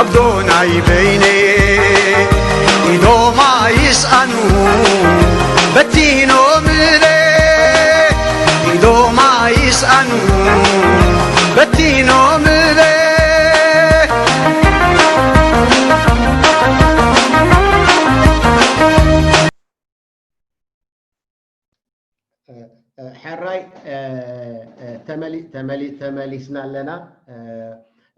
عبدوناي بيني إذا ما يسأنوا بدينو ملي إذا ما يسأنوا بدينو ملي حراي تمليسنا لنا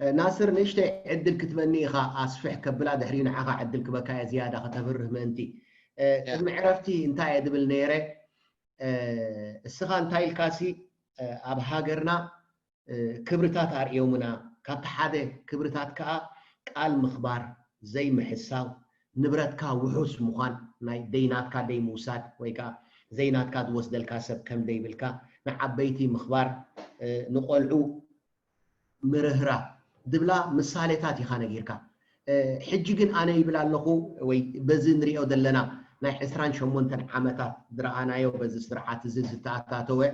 ناصر نشتي عدل كتبني خا أصفح كبلا دحرين عخا عدل كبكايا زيادة خطفره منتي المعرفتي انتاي دبل نيري السخان تاي الكاسي أب هاجرنا كبرتات يومنا كابت حدا كبرتات قال مخبار زي محساو نبرت كا وحوس مخان ناي دينات كا دي موساد ويكا زينات كاد وسد الكاسب كم دي بالكا نعبيتي مخبار نقولعو مرهرة دبلا مسالتات يخانا غيركا حجيجن انا يبلا لخو وي بزن ريو دلنا ناي حسران شمونتن عامتات درانا يو بز سرعات زتاتاتو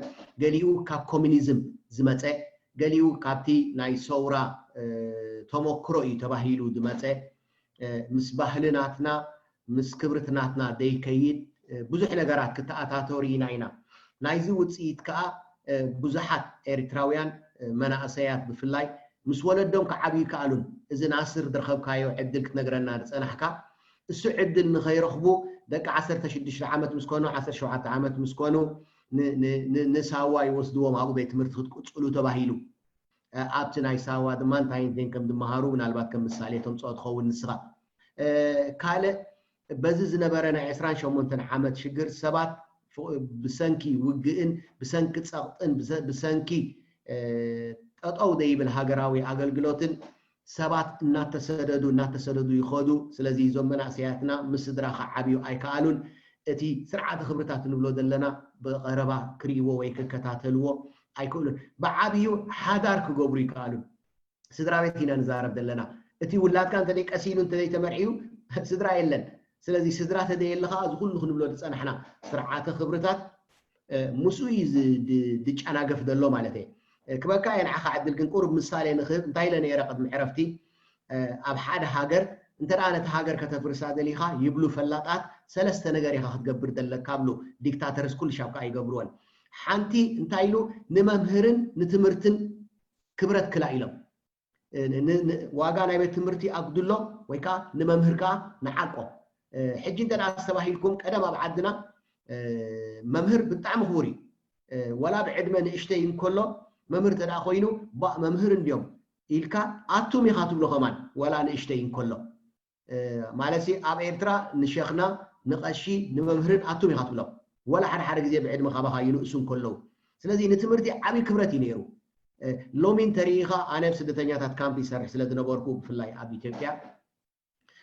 غليو كاب كومونيزم زمصه غليو كابتي ناي سورا تموكرو يتباهيلو دمصه مسباهلناتنا مسكبرتناتنا دي كيد بزح نغرات كتاتاتورينا اينا نايزي وصيت كا بزحات اريتراويان منااسيات بفلاي مس ولدهم كعبي كالون اذا ناصر درخب كايو عدل كنغرنا صنحكا اسو عدل نخيرخبو دق 16 عامت مسكونو 17 عامت مسكونو نساوا يوسدوهم ابو بيت تمرت قصلو تباهيلو ابتناي ساوا دمان تاين كم دمهارو منالبات كم مثاليتهم صوت خون نسخه كاله بزز نبرنا 28 عامت شجر سبات بسنكي وجئن بسنك صقطن بسنكي تطاو دي بالهاجراوي اغلغلوتن سبات ناتسددو يخدو سلازي زمنا سياتنا مسدرا خعبيو ايكالون اتي سرعه خبرتات نبلو دلنا بقربا كريو وي ككتاتلو ايكولون بعابيو حدار كغبري قالو سدرا بيتينا نزارب دلنا اتي ولاد كان تلي قسيلون تلي تمرعيو سدرا يلن سلازي سدرا تدي لها از كل نبلو تصنحنا سرعه خبرتات مسوي دچانا غف دلو معناته كبكا ينعخا عدل كن قرب مثالي نخب انتاي لنا يرقد معرفتي اب حد هاجر انت انا تهاجر كتفرسا دليخا يبلو فلاطات ثلاثه ነገር يخا تغبر دلك كابلو ديكتاتورس كل شابكا يغبرون حانتي انتايلو نممهرن نتمرتن كبرت كلا يلو واغا ناي بيت تمرتي اقدلو ويكا نممهركا نحقو حجي انت استباهيلكم قدم ابعدنا ممهر بتعم خوري ولا بعدمه نشتين كله ممهر تدا خوينو با ممهر انديوم إلكا أتوم يخاطب له كمان ولا نشتين كله مالسي أب إرترا نشيخنا نقشي نمهرن أتوم يخاطب له ولا حد زي بعد ما خبها ينقسون كله سلازي نتمرتي عبي كبرتي نيرو لو من تاريخا أنا بسدتنيا تات كامبي سرح سلاد نبوركو في الله أبي تبيع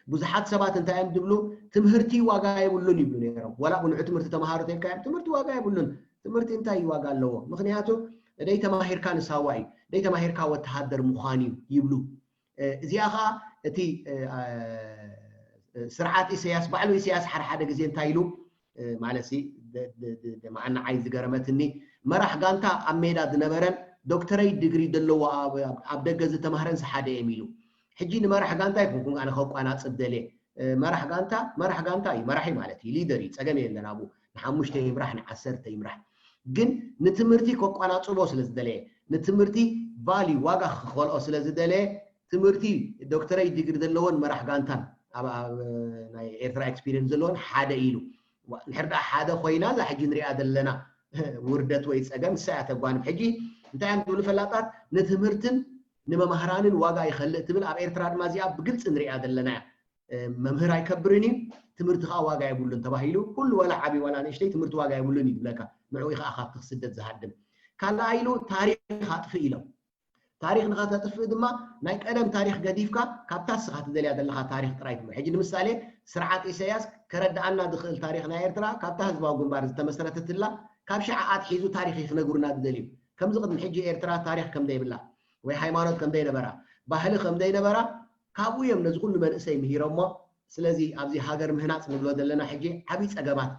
بزحات سبات انت ام دبلو تمهرتي واغا يبلون يبلون يرو ولا بنع تمرت تمهارت كان تمرت واغا يبلون تمرت انت يواغا لو مخنياتو داي تماهير كان ساواي داي تماهير كا وتحدر مخاني يبلو زياخا اتي سرعات سياس بعلو سياس حر حدا غزي انتايلو مالسي معنا عايز غرمتني مرح غانتا اميدا دنبرن دكتوري ديغري دلو اب دغز تمهرن سحاده يميلو حجي نمرح غانتا يكون انا خوق انا صدلي مرح غانتا مرحي مالتي ليدري صقم يلنا ابو نحمشته يمرح ن10 يمرح ግን ንትምርቲ ኮቋናጽቦ ስለዝደለ ንትምርቲ ቫሊ ዋጋ خلقو ስለዝደለ ትምርቲ ዶክተራይ ዲግሪ ዘለዎን መራሕ ጋንታን ናይ ኤርትራ ኤክስፒሪየንስ ዘለዎን ሓደ ኢሉ ንሕርዳ ሓደ ኮይና ዛሕጂ ንሪኣ ዘለና ውርደት ወይ ጸገም ሰዓተ ጓን ሕጂ እንታይ አንዱ ፈላጣት ንትምርትን ንመማህራንን ዋጋ ይخلق ትብል ኣብ ኤርትራ ድማ እዚኣ ብግልጽ ንሪኣ ዘለና መምህር አይከብርኒ ትምርት ኻ ዋጋ ይብሉን ተባሂሉ ሁሉ ወላ ዓቢ ወላ ነሽተይ ትምርት ዋጋ ይብሉን ይብለካ ንዑ ኢኻ አኻ ትስደት ዝሃድም ካላ አይሉ ታሪክ አጥፍ ኢሎም ታሪክ ንኻተጥፍ ድማ ናይ ቀደም ታሪክ ገዲፍካ ካብታስ ኻ ትደልያ ዘለኻ ታሪክ ጥራይት ሕጂ ንምሳሌ ስርዓት ኢሳያስ ከረዳአና ድኽእል ታሪክ ናይ ኤርትራ ካብታ ህዝባዊ ግንባር ዝተመሰረተትላ ካብ ሸዓት ሒዙ ታሪክ ይኽነግሩና ዝደልዩ ከምዚ ቅድም ሕጂ ኤርትራ ታሪክ ከም ዘይብላ ወይ ሃይማኖት ከም ዘይነበራ ባህሊ ከም ዘይነበራ ካብኡ እዮም ነዚ ኩሉ መንእሰይ ምሂሮሞ ስለዚ ኣብዚ ሃገር ምህናጽ ንብሎ ዘለና ሕጂ ዓቢ ጸገማት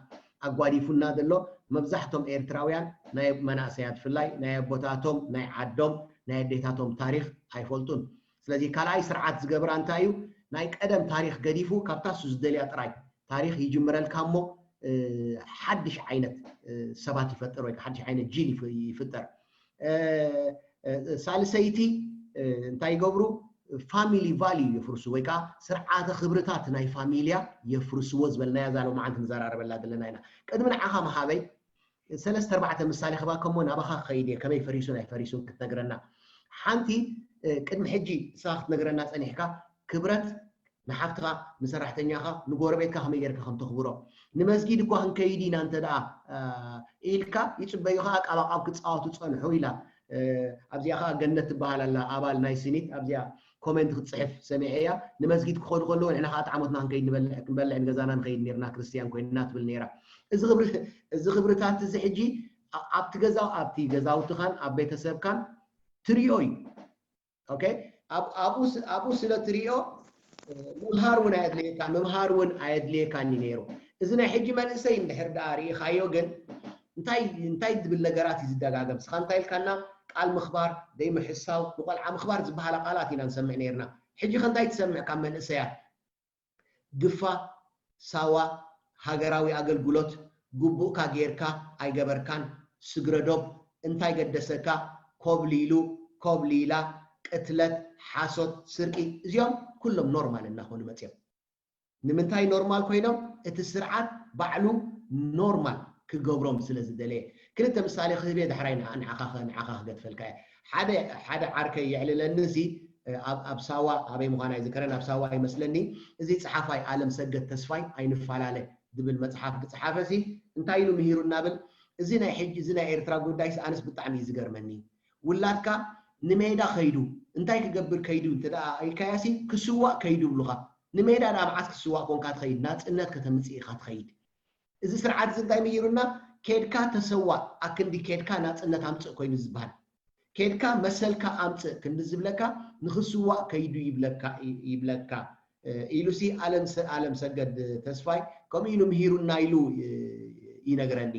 አጓዲፉና ደሎ መብዛሕቶም ኤርትራውያን ናይ መናእሰያት ፍላይ ናይ ቦታቶም ናይ ዓዶም ናይ ዴታቶም ታሪክ አይፈልጡን ስለዚህ ካልኣይ ስርዓት ዝገብራ እንታይ እዩ ናይ ቀደም ታሪክ ገዲፉ ካብታ ሱ ዝደልያ ጥራይ ታሪክ ይጅምረልካ እሞ ሓድሽ ዓይነት ሰባት ይፈጥር ወይ ሓድሽ ዓይነት ጂን ይፍጠር ሳልሰይቲ እንታይ ይገብሩ ፋሚሊ ቫልዩ የፍርሱ ወይ ከዓ ስርዓተ ክብርታት ናይ ፋሚልያ የፍርሱዎ ዝበልናያ ዛሎ ማዓንቲ ንዘራረበላ ዘለና ኢና ቅድሚ ንዓኻ መሃበይ ሰለስተ ኣርባዕተ ምሳሌ ክባከሞ ናባኻ ከይድ እየ ከመይ ፈሪሱ ናይ ፈሪሱን ክትነግረና ሓንቲ ቅድሚ ሕጂ ንስኻ ክትነግረና ፀኒሕካ ክብረት ንሓፍትኻ ንሰራሕተኛኻ ንጎረቤትካ ከመይ ጌርካ ከም ተኽብሮ ንመስጊድ እኳ ክንከይድ ኢና እንተ ደኣ ኢልካ ይፅበዩኻ ቃባቃብ ክፃወቱ ፀንሑ ኢላ ኣብዚኣ ከዓ ገነት ትበሃል ኣላ ኣባል ናይ ስኒት ኣብዚኣ ኮሜንት ክትፅሕፍ ሰሚዐ እያ ንመስጊድ ክኸዱ ከለዉ ንሕና ከዓ ጣዕሞትና ክንከይድ ክንበልዕ ንገዛና ንኸይድ ነርና ክርስቲያን ኮይንና ትብል ነይራ እዚ ክብርታት እዚ ሕጂ ኣብቲ ገዛውትኻን ኣብ ቤተሰብካን ትሪኦ እዩ ኦኬ ኣብኡ ስለ ትሪኦ ምምሃር እውን ኣየድልየካ ምምሃር እውን ኣየድልየካኒ ነይሩ እዚ ናይ ሕጂ መንእሰይ እንድሕር ደኣ ርኢኻዮ ግን እንታይ ዝብል ነገራት እዩ ዝደጋገም ስኻ እንታይ ኢልካና ቃል ምኽባር ዘይምሕሳው ንቆልዓ ምኽባር ዝበሃላ ቃላት ኢና ንሰምዕ ነርና ሕጂ ከንታይ ትሰምዕ ካብ መንእሰያት ግፋ ሳዋ ሃገራዊ ኣገልግሎት ግቡእካ ጌርካ ኣይገበርካን ስግረዶብ እንታይ ገደሰካ ኮብሊሉ ኮብሊላ ቅትለት ሓሶት ስርቂ እዚኦም ኩሎም ኖርማል እናኾኑ መፅኦም ንምንታይ ኖርማል ኮይኖም እቲ ስርዓት ባዕሉ ኖርማል ክገብሮም ስለ ዝደለየ ክልተ ምሳሌ ክህብ እየ ድሕራይ ንዓኻ ክገድፈልካ እየ ሓደ ዓርከይ ይዕልለኒ እዚ ኣብ ሳዋ ኣበይ ምዃና ይዝከረን ኣብ ሳዋ ይመስለኒ እዚ ፀሓፋይ ኣለም ሰገድ ተስፋይ ኣይንፈላለ ዝብል መፅሓፍ ክፅሓፈ ሲ እንታይ ኢሉ ምሂሩ እናብል እዚ ናይ ሕጂ እዚ ናይ ኤርትራ ጉዳይ ኣነስ ብጣዕሚ እዩ ዝገርመኒ ውላድካ ንሜዳ ከይዱ እንታይ ክገብር ከይዱ እንተ ደኣ ኢልካያሲ ክስዋእ ከይዱ ይብሉኻ ንሜዳ ዳ መዓስ ክስዋእ ኮንካ ትኸይድ ናፅነት ከተምፅእ ኢኻ ትኸይድ እዚ ስርዓት እዚ እንታይ ምሂሩና ከድካ ተሰዋእ ኣክንዲ ከድካ ናፅነት ኣምፅእ ኮይኑ ዝበሃል ከድካ መሰልካ ኣምፅእ ክንዲ ዝብለካ ንክስዋእ ከይዱ ይብለካ ኢሉሲ ኣለም ሰገድ ተስፋይ ከምኡ ኢሉ ምሂሩና ኢሉ ይነግረኒ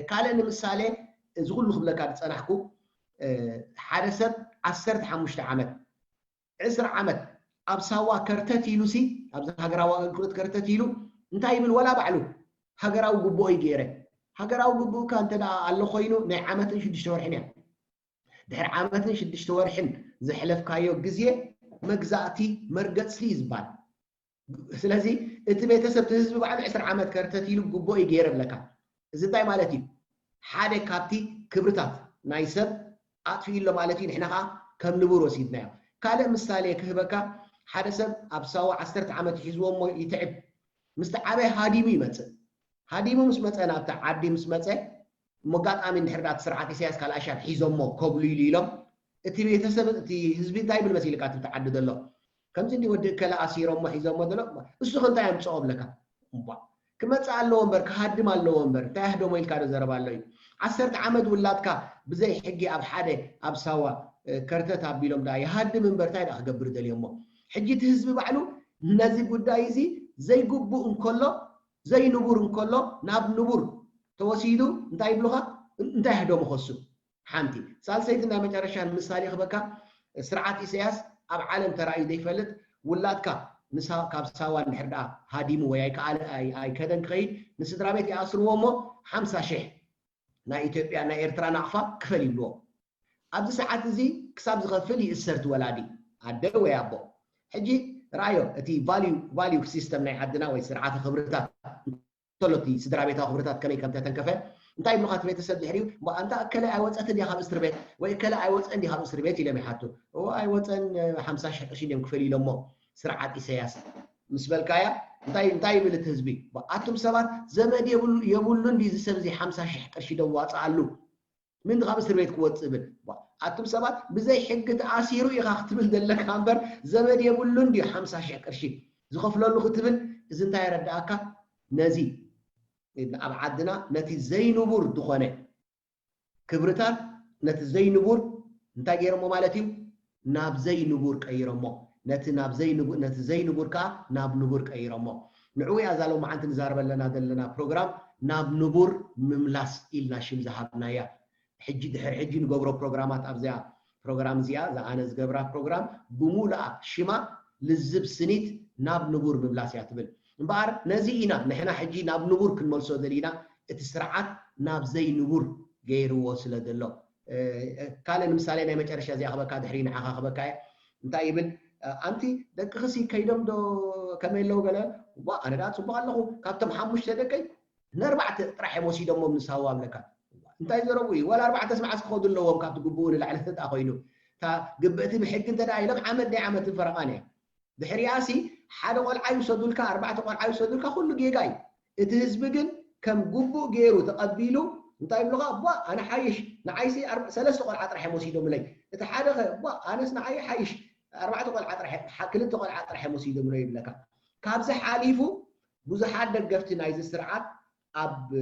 ካልእ ንምሳሌ እዚ ኩሉ ክብለካ ዝፀናሕኩ ሓደ ሰብ 15 ዓመት 20 ዓመት ኣብ ሳዋ ከርተት ኢሉሲ ኣብዚ ሃገራዊ ኣገልግሎት ከርተት ኢሉ እንታይ ይብል ወላ ባዕሉ ሃገራዊ ግቡእ ይገይረ ሃገራዊ ግቡእካ እንተ ደኣ ኣሎ ኮይኑ ናይ ዓመትን 6 ወርሕን እያ ድሕሪ ዓመትን 6 ወርሕን ዘሕለፍካዮ ግዜ መግዛእቲ መርገፅቲ ዝበሃል ስለዚ እቲ ቤተሰብ እቲ ህዝቢ ባዕሉ 20 ዓመት ከርተት ኢሉ ግቡእ ይገይረ ብለካ እዚ እንታይ ማለት እዩ ሓደ ካብቲ ክብርታት ናይ ሰብ ኣጥፊኢሎ ማለት እዩ ንሕና ከዓ ከም ንቡር ወሲድናዮ ካልእ ምሳሌ ክህበካ ሓደ ሰብ ኣብ ሳዋ 10 ዓመት ሒዝዎ እሞ ይትዕብ ምስቲ ዓበይ ሃዲሙ ይመፅእ ሃዲሙ ምስ መፀ ናብቲ ዓዲ ምስ መፀ መጋጣሚ እንድሕር ዳ ስርዓት ኢሳያስ ካልኣሻት ሒዞሞ ከብልሉ ኢሎም እቲ ቤተሰብ እቲ ህዝቢ እንታይ ብል መሲልካ እቲ ዓዲ ዘሎ ከምዚ እንዲ ወዲ ከለ ኣሲሮሞ ሒዞሞ ዘሎ እሱ ከንታይ ኣምፅኦ ብለካ ክመፅእ ኣለዎ እምበር ክሃድም ኣለዎ እምበር እንታይ ኣህደሞ ኢልካ ዶ ዘረባ ኣሎ እዩ 10 ዓመት ውላድካ ብዘይ ሕጊ ኣብ ሓደ ኣብ ሳዋ ከርተት ኣቢሎም ዳ ይሃድም እምበር እንታይ ዳ ክገብር ደልዮሞ ሕጂ እቲ ህዝቢ ባዕሉ ነዚ ጉዳይ እዚ ዘይግቡእ እንከሎ ዘይንቡር እንከሎ ናብ ንቡር ተወሲዱ እንታይ ይብሉኻ እንታይ ኣህደሞ ከሱ ሓንቲ ሳልሰይቲ ናይ መጨረሻን ምሳሌ ክበካ ስርዓት ኢሳያስ ኣብ ዓለም ተራእዩ ዘይፈልጥ ውላድካ ካብ ሳዋ እንድሕር ደኣ ሃዲሙ ወይ ኣይከደን ክኸይድ ንስድራ ቤት ይኣስርዎ እሞ 50,000 ናይ ኢትዮጵያ ናይ ኤርትራ ናቕፋ ክፈል ይብልዎ ኣብዚ ሰዓት እዚ ክሳብ ዝኸፍል ይእሰር ትወላዲ ኣደ ወይ ኣቦ ሕጂ رأيو أتي value system ناي عدنا ويسرعات خبرتات تلوتي سدرا بيتا خبرتات كمي كم تتنكفى أنت يبلغ خات بيت السد حريو ما أنت أكلا أي وقت أتدي خامس تربيت ويكلا أي وقت عندي خامس تربيت إلى محطو وأي وقت أن 15 يوم كفري لما سرعات إسياس مسبل كايا أنت يبلغ تهزبي أتم سبات زمن يبولون بيزي سبزي 15 قرش دوات علو من خامس تربيت قوة سبل أتم سبات بزي حقة عسيرو يخاختبل دلك أمبر زمن يبولون دي 15 قرش زخفلون له ختبل إذا أنت يردعك نزي أبعدنا نتي زي نبور دخانة كبرتات نتي زي نبور أنت يرمو مالتيو ناب زي نبور كيرمو نتي ناب زي نبور كا ناب نبور كيرمو نعوي أزالو ما أنت نزارب لنا دلنا برنامج ناب نبور مملاس إلنا شيم زهبنا يا حجي دحر حجي نقبرو برنامجات أبزع بروجرام زيا زعانز جبرا بروجرام بمولا شما للزب سنيت ناب نبور ببلاسيا تبل مبار نزينا نحنا حجي ناب نبور كنملسو دلينا اتسرعات ناب زي نبور غيرو وصل دلو قال المثال انا مጨረሻ زي خبكا دحرينا عخا خبكا انت يبل انت دك خسي كيدم دو كميلو غلا وا انا دات صبح الله كابتم حمش تدكي نربعه طرح موسيدم من ساوام لك انت يزربوي ولا اربعه تسمع اسخود لهم كابت قبون العلى تاخينو تا قبئتي بحق انت دايلم عمل دي عمل فرقانه بحرياسي حدا قلعه يوصدلك اربعه قلعه يوصدلك كله جيجاي اتهزب جن كم قبو غيرو تقبيلو انت يبلغا با انا حايش نعايسي ثلاث قلعه طرح موسيدم لي انت حدا با انا نعاي حايش اربعه قلعه طرح كلت قلعه طرح موسيدم لي لك كابز حاليفو بزحات دغفتي نايز سرعات اب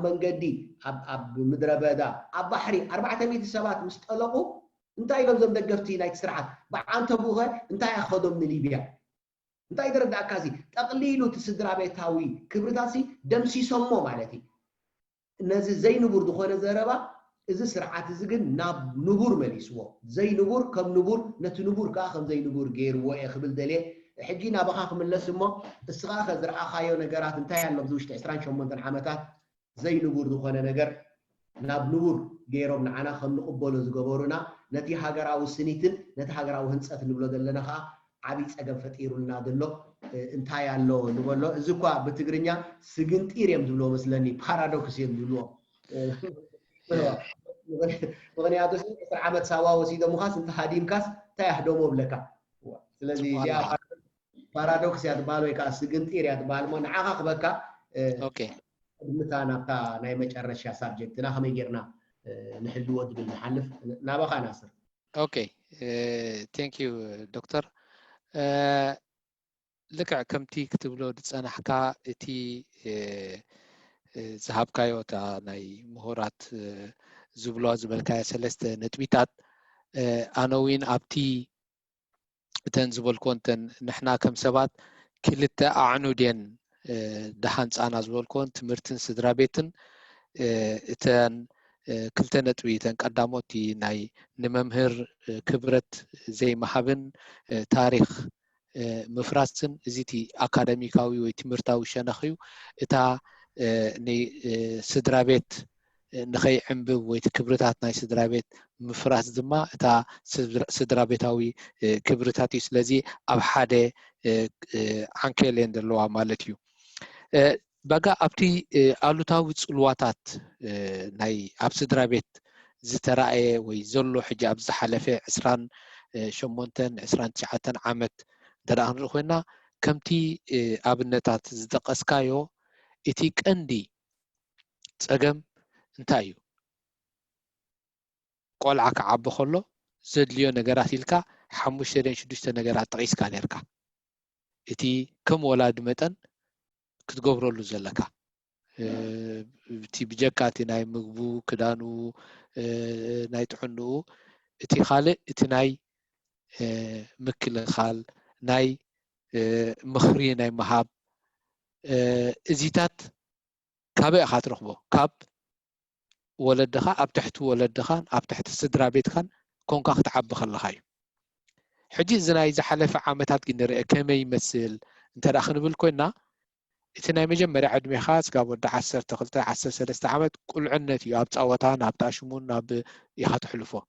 منجدي اب مدربدا اب بحري 400 سبات مستقلقوا انت يلم زم دغفتي نايت سرعات بعنت بوغه انت ياخذهم من ليبيا انت يدرد اكازي تقليلو تسدرا بيتاوي كبرتاسي دمسي سمو معناتي نزي زي نبور دخونه زربا اذا سرعات زغن ناب نبور مليسو زي نبور كم نبور نت نبور كاخم زي نبور غير وي خبل دلي حجينا بخاخ من لسمو السغاخ زرعا خايو نغرات انت يالله بزوش 28 عامات زي نبور دخونه نغر ناب نبور غيروم نعنا خم نقبلو زغبرونا نتي هاغراو سنيتن نتي هاغراو هنصت نبلو دلنا خا عبي صقم فطيرونا دلو انت يالله نبلو ازكوا بتግርኛ سግንጢር يمدلو መስለኒ ፓራዶክስ يمدلو ምክንያቱ ስለ ዓመት ሳዋ ወሲዶ ሙኻስ እንተ ሃዲምካስ ታያህዶሞ ብለካ ስለዚ ያ ፓራዶክስ ያትባል ወይ ካ ስግንጢር ያትባል ሞ ንዓኻ ክበካ ኦኬ ምታናታ ናይ መጨረሻ ሳብጀክትና ከመይ ጌርና ንሕልዎ ድብል ንሓልፍ ናባኻ ናስር ኦኬ ቴንክ ዩ ዶክተር ልክዕ ከምቲ ክትብሎ ድፀናሕካ እቲ ዝሃብካዮ ታ ናይ ምሁራት ዝብሎ ዝበልካዮ ሰለስተ ነጥቢታት ኣነዊን ኣብቲ እተን ዝበልኮንተን ንሕና ከም ሰባት ክልተ ኣዕኑድን ደሃንፃና ዝበልኮን ትምህርትን ስድራ ቤትን እተን ክልተ ነጥቢ እተን ቀዳሞቲ ናይ ንመምህር ክብረት ዘይመሃብን ታሪክ مفراسن زيتي أكاديميكاوي وتمرتاوي شنخيو إتا ني سدرابيت نخي عمبو ويتكبرتات ناي سدرابيت مفراس دما إتا سدرابيتاوي كبرتاتي سلازي أو حدا عنكيلين دلوا مالتيو بقى أبتي ألوتاوي تسلواتات ناي أب سدرابيت زترائي ويزلو حجاب زحلفة عسران شمونتن عسران تشعتن عامت دران رخونا كمتي أبنتات زدقسكايو إتي كندي تسقم انتايو قول عك عب خلو زد ليو نجارات إلكا حموش ترين شدوشت نجارات تقيس كانيركا إتي كم ولاد متن كتقبرو له زلكا تي بجكاتي ناي مقبو كدانو ناي تحنو إتي خالق إتي ناي مكل خال ناي مخري ناي مهاب ازيتات كابي اخات رخبو كاب ولدخا اب تحت ولدخان اب تحت السدرا بيت خان كونكا ختعب خلخاي حجي زناي زحلف عامتات كنرئ كما يمثل انت داخل نبل كوينا اتنا مجمري عدمي خاص قاب ود 10 تخلت 10 3 عامت كل عنتي اب تصاوتان اب تاشمون اب يخات حلفو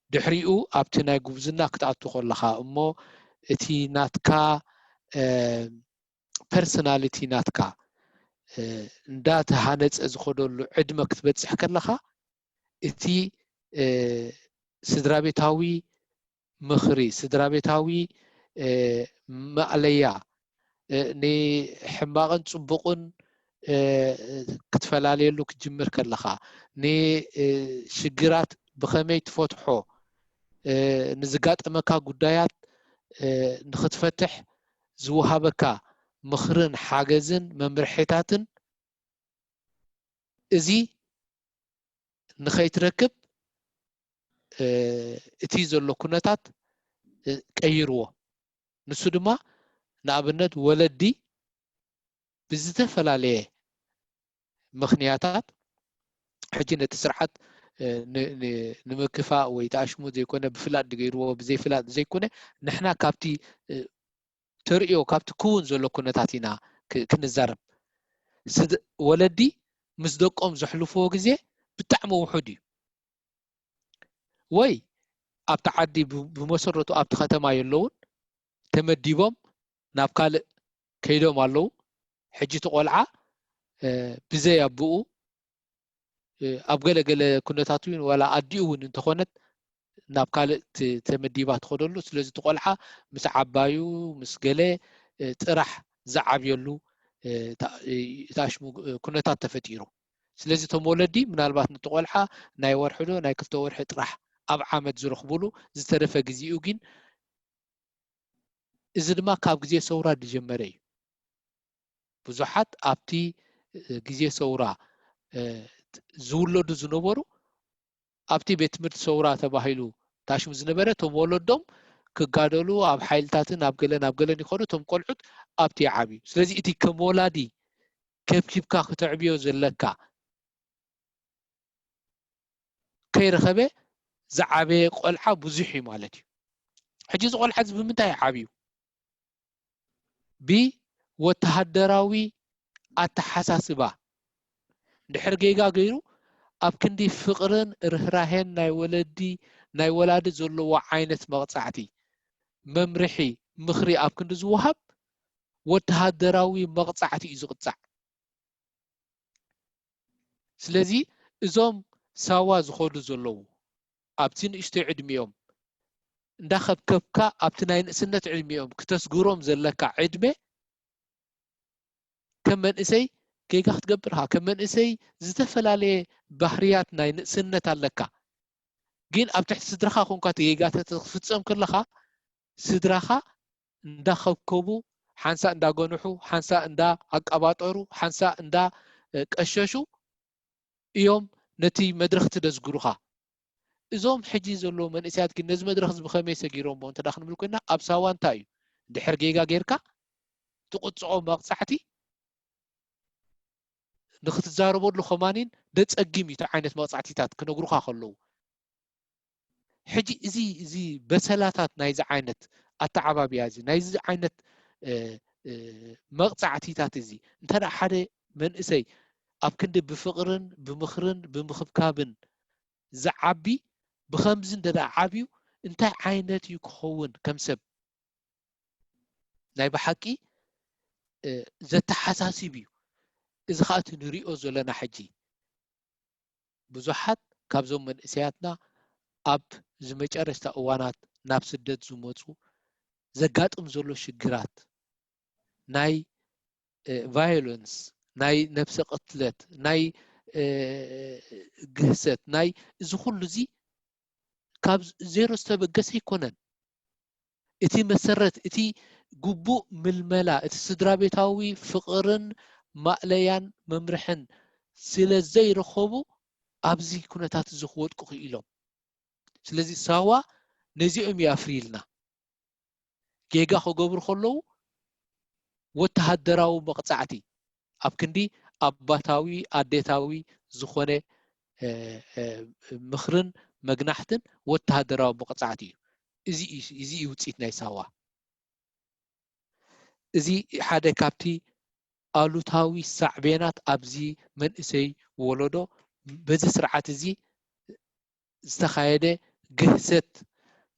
دحريو اب تناي غبزنا كتاتو خلخا امو اتي ناتكا personality ناتكا ندات هانت ازخدلو عدمه كتبصح كلخا اتي سدرابيتاوي مخري سدرابيتاوي ماليا ني حماقن صبقن كتفلاليلو كجمر كلخا ني شجرات بخمي تفتحو نزقات امكا قدايات نختفتح زوهابكا مخرن حاجزن ممرحيتاتن ازي نخيتركب اتي زلو كنتات قيرو نسو دما نابنت ولدي بزتفلاليه مخنياتات حجي نتسرحت نمكفاء ويتاشمو زي كونه بفلات دغيرو بزي فلات زي كونه نحنا كابتي ترئيو كابتي كون زلو كونتاتينا كنزرب ولدي مصدقهم زحلفو غزي بتعم وحدي وي اب تعدي بمسرته اب ختما يلون تمديبهم ناب كال كيدومالو حجي تقولعه بزي ابو اب ገለ ኩነታቱ ወላ አዲኡን እንተኾነት ናብ ካልእ ተመዲባ ትኸደሉ ስለዚ ተቆልዓ ምስ ዓባዩ ምስ ገለ ጥራሕ ዝዓብየሉ ታሽሙ ኩነታት ተፈጢሩ ስለዚ ተመወለዲ ምናልባት ንተቆልዓ ናይ ወርሕዶ ናይ ክልተ ወርሒ ጥራሕ ኣብ ዓመት ዝረኽብሉ ዝተረፈ ግዚኡ ግን እዚ ድማ ካብ ግዜ ሰውራ ዝጀመረ እዩ ብዙሓት ኣብቲ ግዜ ሰውራ ዝውለዱ ዝነበሩ ኣብቲ ቤት ትምህርቲ ሰውራ ተባሂሉ ታሽሙ ዝነበረ ቶም ወለዶም ክጋደሉ ኣብ ሓይልታትን ኣብ ገለን ይኾኑ ቶም ቆልዑት ኣብቲ ዓብዩ ስለዚ እቲ ከም ወላዲ ከብኪብካ ክትዕብዮ ዘለካ ከይረኸበ ዝዓበየ ቆልዓ ብዙሕ እዩ ማለት እዩ ሕጂ እዚ ቆልዓ እዚ ብምንታይ ዓብዩ ብወተሃደራዊ ኣተሓሳስባ ድሕር ጌጋ ገይሩ ኣብ ክንዲ ፍቅርን ርህራሄን ናይ ወላዲ ዘለዎ ዓይነት መቕፃዕቲ መምርሒ ምኽሪ ኣብ ክንዲ ዝወሃብ ወተሃደራዊ መቕፃዕቲ እዩ ዝቕፃዕ ስለዚ እዞም ሳዋ ዝኸዱ ዘለዉ ኣብቲ ንእሽተይ ዕድሚኦም እንዳኸብከብካ ኣብቲ ናይ ንእስነት ዕድሚኦም ክተስግሮም ዘለካ ዕድመ ከም መንእሰይ ጌጋ ክትገብርሃ ከም መንእሰይ ዝተፈላለየ ባህርያት ናይ ንእስነት ኣለካ ግን ኣብ ትሕቲ ስድራኻ ኮንካ ጌጋ ክትፍፀም ከለኻ ስድራኻ እንዳኸብከቡ ሓንሳ እንዳገንሑ ሓንሳ እንዳኣቀባጠሩ ሓንሳ እንዳቀሸሹ እዮም ነቲ መድረኽ ትደስግሩኻ እዞም ሕጂ ዘሎ መንእሰያት ግን ነዚ መድረኽ ብኸመይ ሰጊሮሞ እንተዳ ክንብል ኮይና ኣብ ሳዋ እንታይ እዩ ድሕር ጌጋ ጌርካ ትቁፅዖ መቕፃዕቲ ንኽትዛረበሉ ኸማኒን ደፀጊም እዩ ዓይነት መቕፃዕቲታት ክነግሩኻ ከለዉ ሕጂ እዚ በሰላታት ናይዚ ዓይነት ኣተዓባብያ እዚ ናይዚ ዓይነት መቕፃዕቲታት እዚ እንተዳ ሓደ መንእሰይ ኣብ ክንዲ ብፍቅርን ብምኽርን ብምኽብካብን ዝዓቢ ብኸምዚ እንተዳ ዓብዩ እንታይ ዓይነት እዩ ክኸውን ከም ሰብ ናይ ብሓቂ ዘተሓሳስብ እዩ እዚ ከዓ እቲ ንሪኦ ዘለና ሕጂ ብዙሓት ካብዞም መንእሰያትና ኣብ ዝመጨረሽታ እዋናት ናብ ስደት ዝመፁ ዘጋጥም ዘሎ ሽግራት ናይ ቫዮለንስ ናይ ነፍሰ ቅትለት ናይ ግህሰት ናይ እዚ ኩሉ እዚ ካብ ዜሮ ዝተበገሰ ይኮነን እቲ መሰረት እቲ ግቡእ ምልመላ እቲ ስድራ ቤታዊ ፍቅርን ማእለያን መምርሕን ስለ ዘይረኸቡ ኣብዚ ኩነታት እዚ ክወድቁ ክኢሎም ስለዚ ሳዋ ነዚኦም ይኣፍሪልና ጌጋ ክገብሩ ከለዉ ወተሃደራዊ መቕፃዕቲ ኣብ ክንዲ ኣባታዊ ኣዴታዊ ዝኾነ ምኽርን መግናሕትን ወተሃደራዊ መቕፃዕቲ እዩ እዚ ውፅኢት ናይ ሳዋ እዚ ሓደ ካብቲ ኣሉታዊ ሳዕቤናት ኣብዚ መንእሰይ ወለዶ በዚ ስርዓት እዚ ዝተኻየደ ግህሰት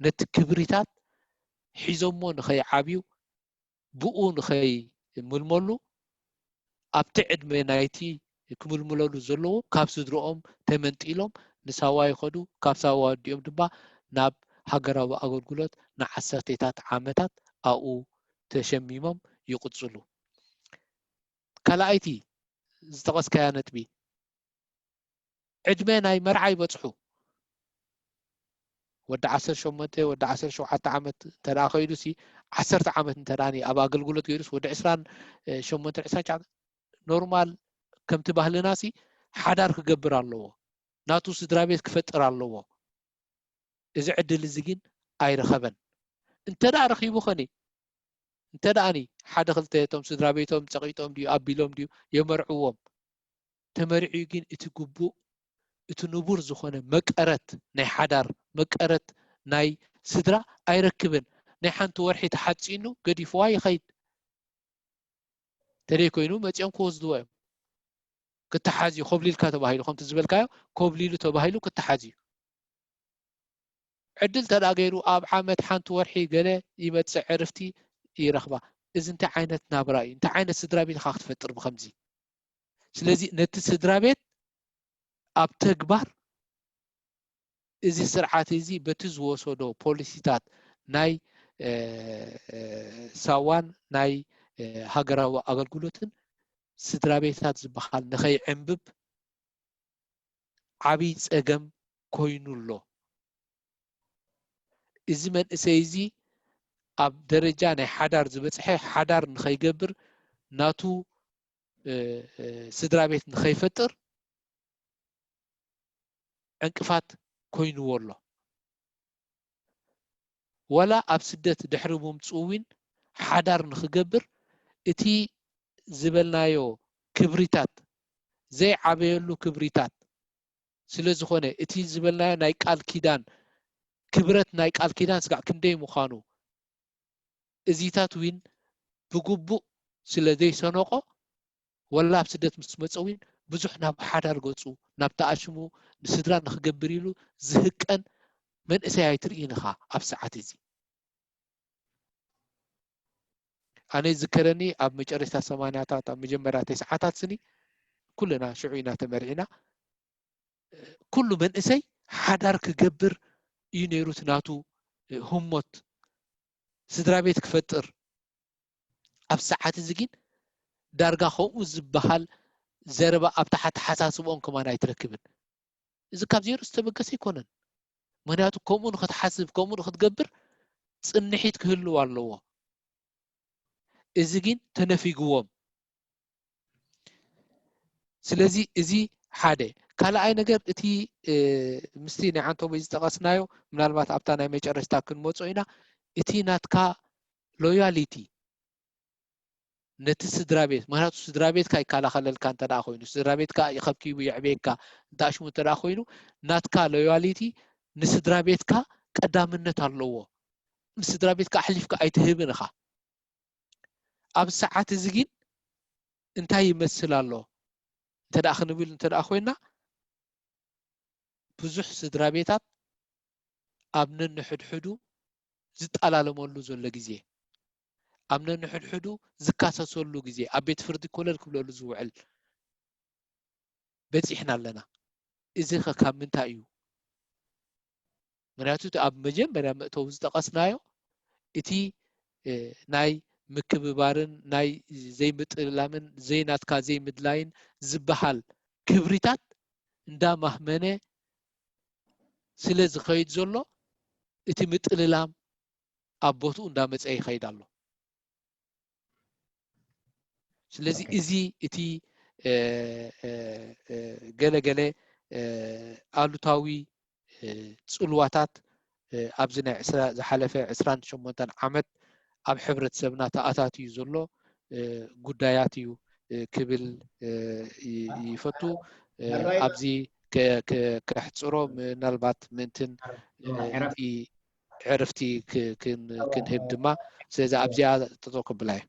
ነቲ ክብሪታት ሒዞሞ ንኸይዓብዩ ብኡ ንኸይምልመሉ ኣብቲ ዕድመ ናይቲ ክምልምለሉ ዘለዉ ካብ ስድሮኦም ተመንጢሎም ንሳዋ ይኸዱ ካብ ሳዋ ወዲኦም ድማ ናብ ሃገራዊ ኣገልግሎት ንዓሰርተታት ዓመታት ኣብኡ ተሸሚሞም ይቕፅሉ ካልኣይቲ ዝተቐስካያ ነጥቢ ዕድመ ናይ መርዓ ይበፅሑ ወዲ 18 ወዲ 17 ዓመት እንተዳ ከይዱሲ 10 ዓመት እንተዳኒ ኣብ ኣገልግሎት ገይሩስ ወዲ 28 29 ኖርማል ከምቲ ባህልናሲ ሓዳር ክገብር ኣለዎ ናቱ ስድራ ቤት ክፈጥር ኣለዎ እዚ ዕድል እዚ ግን ኣይረኸበን እንተዳ ረኺቡ ኸኒ እንተዳኣኒ ሓደ ክልተ እቶም ስድራ ቤቶም ፀቂጦም ድዩ ኣቢሎም ድዩ የመርዕዎም ተመሪዑ ግን እቲ ግቡእ እቲ ንቡር ዝኾነ መቀረት ናይ ሓዳር መቀረት ናይ ስድራ ኣይረክብን ናይ ሓንቲ ወርሒ ተሓፂኑ ገዲፍዋ ይኸይድ ተደይ ኮይኑ መፅኦም ክወስድዎ እዮም ክትሓዝዩ ኮብሊልካ ተባሂሉ ከምቲ ዝበልካዮ ኮብሊሉ ተባሂሉ ክትሓዝዩ ዕድል ተዳገይሩ ኣብ ዓመት ሓንቲ ወርሒ ገለ ይመፅእ ዕርፍቲ ይረኽባ እዚ እንታይ ዓይነት ናብራ እዩ እንታይ ዓይነት ስድራ ቤት ኢኻ ክትፈጥር ብከምዚ ስለዚ ነቲ ስድራ ቤት ኣብ ተግባር እዚ ስርዓት እዚ በቲ ዝወሰዶ ፖሊሲታት ናይ ሳዋን ናይ ሃገራዊ ኣገልግሎትን ስድራ ቤታት ዝበሃል ንኸይዕንብብ ዓብይ ፀገም ኮይኑሎ እዚ መንእሰይ እዚ ኣብ ደረጃ ናይ ሓዳር ዝበፅሐ ሓዳር ንኸይገብር ናቱ ስድራ ቤት ንኸይፈጥር ዕንቅፋት ኮይኑዎ ኣሎ ወላ ኣብ ስደት ድሕሪ ምምፅኡ እውን ሓዳር ንኽገብር እቲ ዝበልናዮ ክብሪታት ዘይዓበየሉ ክብሪታት ስለ ዝኾነ እቲ ዝበልናዮ ናይ ቃል ኪዳን ክብረት ናይ ቃል ኪዳን ስጋዕ ክንደይ ምዃኑ እዚታት እውን ብግቡእ ስለ ዘይሰነቆ ወላ ኣብ ስደት ምስ መፀ እውን ብዙሕ ናብ ሓዳር ገፁ ናብ ተኣሽሙ ንስድራ ንኽገብር ኢሉ ዝህቀን መንእሰይ ኣይትርኢን ኢኻ ኣብ ሰዓት እዚ ኣነ ዝከረኒ ኣብ መጨረሻ 80ታት ኣብ መጀመርያ 90ታት ስኒ ኩልና ሽዑ ኢና ተመሪዕና ኩሉ መንእሰይ ሓዳር ክገብር እዩ ነይሩ ናቱ ህሞት ስድራ ቤት ክፈጥር ኣብ ሰዓት እዚ ግን ዳርጋ ከምኡ ዝበሃል ዘረባ ኣብ ታሕቲ ሓሳስቦኦም ከማን ኣይትረክብን እዚ ካብ ዜሮ ዝተበገሰ ይኮነን ምክንያቱ ከምኡ ንኽትሓስብ ከምኡ ንኽትገብር ፅንሒት ክህልው ኣለዎ እዚ ግን ተነፊግዎም ስለዚ እዚ ሓደ ካልኣይ ነገር እቲ ምስቲ ናይ ዓንቶበይ ዝጠቐስናዮ ምናልባት ኣብታ ናይ መጨረሽታ ክንመፆ ኢና እቲ ናትካ ሎያሊቲ ነቲ ስድራ ቤት ምክንያቱ ስድራ ቤትካ ይከላኸለልካ እንተደኣ ኮይኑ ስድራ ቤትካ ይኸብኪቡ ይዕብየካ እንተኣሽሙ እንተደኣ ኮይኑ ናትካ ሎያሊቲ ንስድራ ቤትካ ቀዳምነት ኣለዎ ንስድራ ቤትካ ኣሕሊፍካ ኣይትህብን ኢኻ ኣብ ሰዓት እዚ ግን እንታይ ይመስል ኣሎ እንተደኣ ክንብል እንተደኣ ኮይና ብዙሕ ስድራ ቤታት ኣብ ነንሕድሕዱ ዝጠላለመሉ ዘሎ ግዜ ኣብ ነንሕድሕዱ ዝካሰሰሉ ግዜ ኣብ ቤት ፍርዲ ኮለል ክብለሉ ዝውዕል በፂሕና ኣለና እዚ ኸ ካብ ምንታይ እዩ ምክንያቱ ኣብ መጀመርያ መእተው ዝጠቐስናዮ እቲ ናይ ምክብባርን ናይ ዘይምጥላምን ዘይናትካ ዘይምድላይን ዝበሃል ክብሪታት እንዳማህመነ ስለ ዝኸይድ ዘሎ እቲ ምጥልላም ኣብ ቦትኡ እንዳመፀ ይኸይድ ኣሎ ስለዚ እዚ እቲ ገለገለ ኣሉታዊ ፅልዋታት ኣብዚ ናይ ዝሓለፈ 28 ዓመት ኣብ ሕብረተሰብና ተኣታትዩ ዘሎ ጉዳያት እዩ ክብል ይፈቱ ኣብዚ ከሕፅሮ ምናልባት ምንትን ዕረፍቲ ክንህብ ድማ ስለዚ ኣብዚኣ ተተከብላ እየ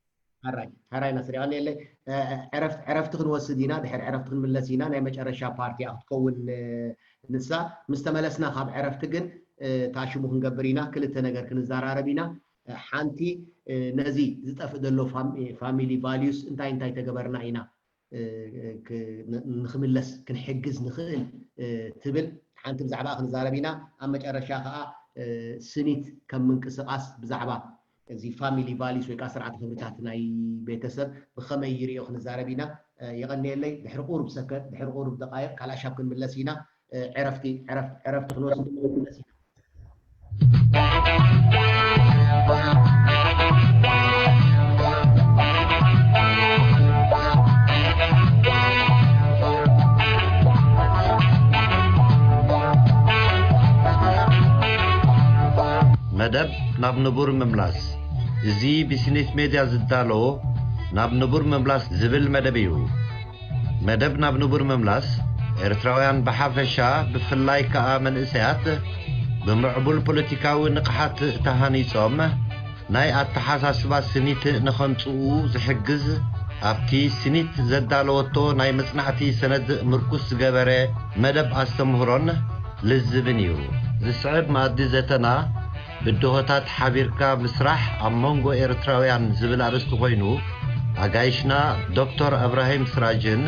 حراي نصري قال لي عرفت ክንወስድ ኢና ድሕሪ عرفت ክንምለስ ኢና ናይ መጨረሻ ፓርቲ ክትከውን ንሳ ምስተመለስና ካብ عرفت ግን ታሽሙ ክንገብር ኢና ክልተ ነገር ክንዘራረብ ኢና ሓንቲ ነዚ ዝጠፍእ ዘሎ ፋሚሊ ቫልዩስ እንታይ ተገበርና ኢና ንኽምለስ ክንሕግዝ ንኽእል ትብል ሓንቲ ብዛዕባ ክንዛረብ ኢና ኣብ መጨረሻ ከዓ ስኒት ከም ምንቅስቃስ ብዛዕባ እዚ ፋሚሊ ቫልዩስ ወይ ከዓ ስርዓት ክብርታት ናይ ቤተሰብ ብኸመይ ይሪኦ ክንዛረብ ኢና يغنيلي دحر قرب سكت دحر قرب دقائق كلا شاب كن ملسينا عرفت خلوص ملسينا مدب ناب نبور مملاس زي بسنيس ميديا زدالو ناب نبور مملاس زبل مدبيو مدب ناب نبور مملاس ኤርትራውያን ብሓፈሻ ብፍላይ ከዓ መንእሰያት ብምዕቡል ፖለቲካዊ ንቕሓት ተሃኒጾም ናይ ኣተሓሳስባ ስኒት ንኸምጽኡ ዝሕግዝ ኣብቲ ስኒት ዘዳለወቶ ናይ መጽናዕቲ ሰነድ ምርኩስ ዝገበረ መደብ ኣስተምህሮን ልዝብን እዩ ዝስዕብ ማእዲ ዘተና ብድሆታት ሓቢርካ ምስራሕ ኣብ መንጎ ኤርትራውያን ዝብል ኣርእስቲ ኮይኑ ኣጋይሽና ዶክተር እብራሂም ስራጅን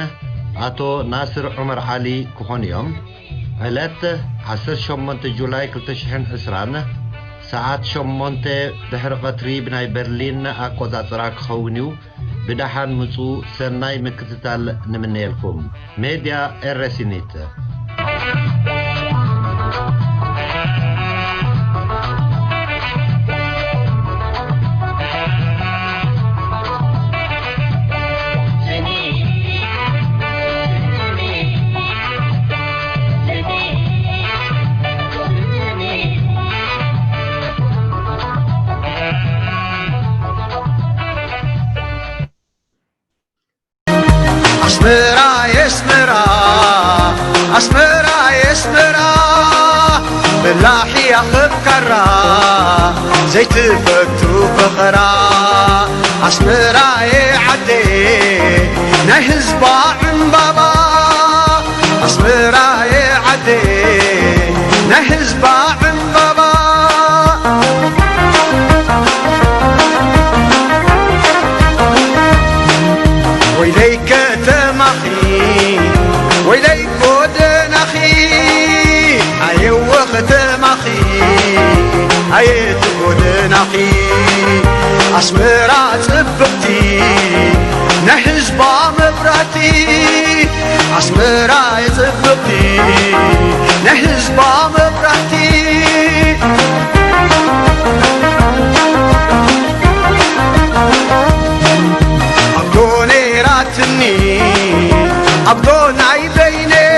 ኣቶ ናስር ዑመር ዓሊ ክኾኑ እዮም ዕለት 18 ጁላይ 2020 ሰዓት 8 ድሕሪ ቀትሪ ብናይ በርሊን ኣቆጻጽራ ክኸውን እዩ ብድሓን ምፁእ ሰናይ ምክትታል ንምንየልኩም ሜድያ ኤረሲኒት أسمرا يسمرا بالله ياخذ كرا زيت فتو بخرا أسمرا يعدي نهز باع بابا أسمرا يعدي نهز باع بابا ويليك تمخي ويليك ودن أخي هاي وقت مخي هاي تودن أخي أسمرا صببتي نهز بامبرتي أسمرا صببتي نهز بامبرتي أبدوني راتني أبدون عيبيني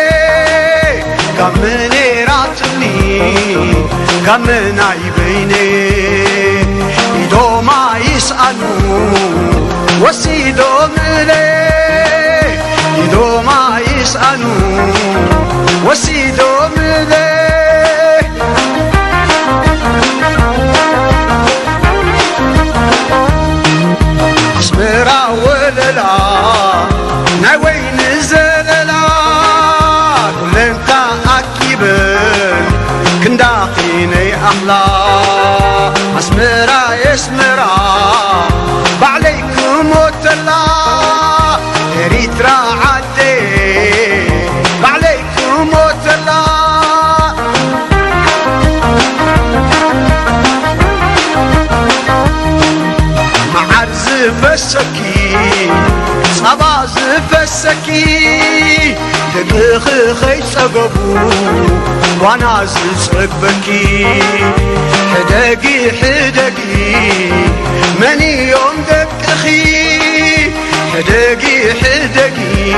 كمني راتني كمن عيبيني يدو ما يسألوا وسيدو ملي يدو ما يسألوا وسيدو ملي أسمرا وللا ناوين زللا كل انت أكيبن كنداقيني أحلا أسمرا يسمرا بعليكم وتلا إريترا عدي بعليكم وتلا معرز فسكي صبا زفسكي تقخ خيت صقبو وانا زصقبكي حدقي حدقي مني يوم دقخي حدقي حدقي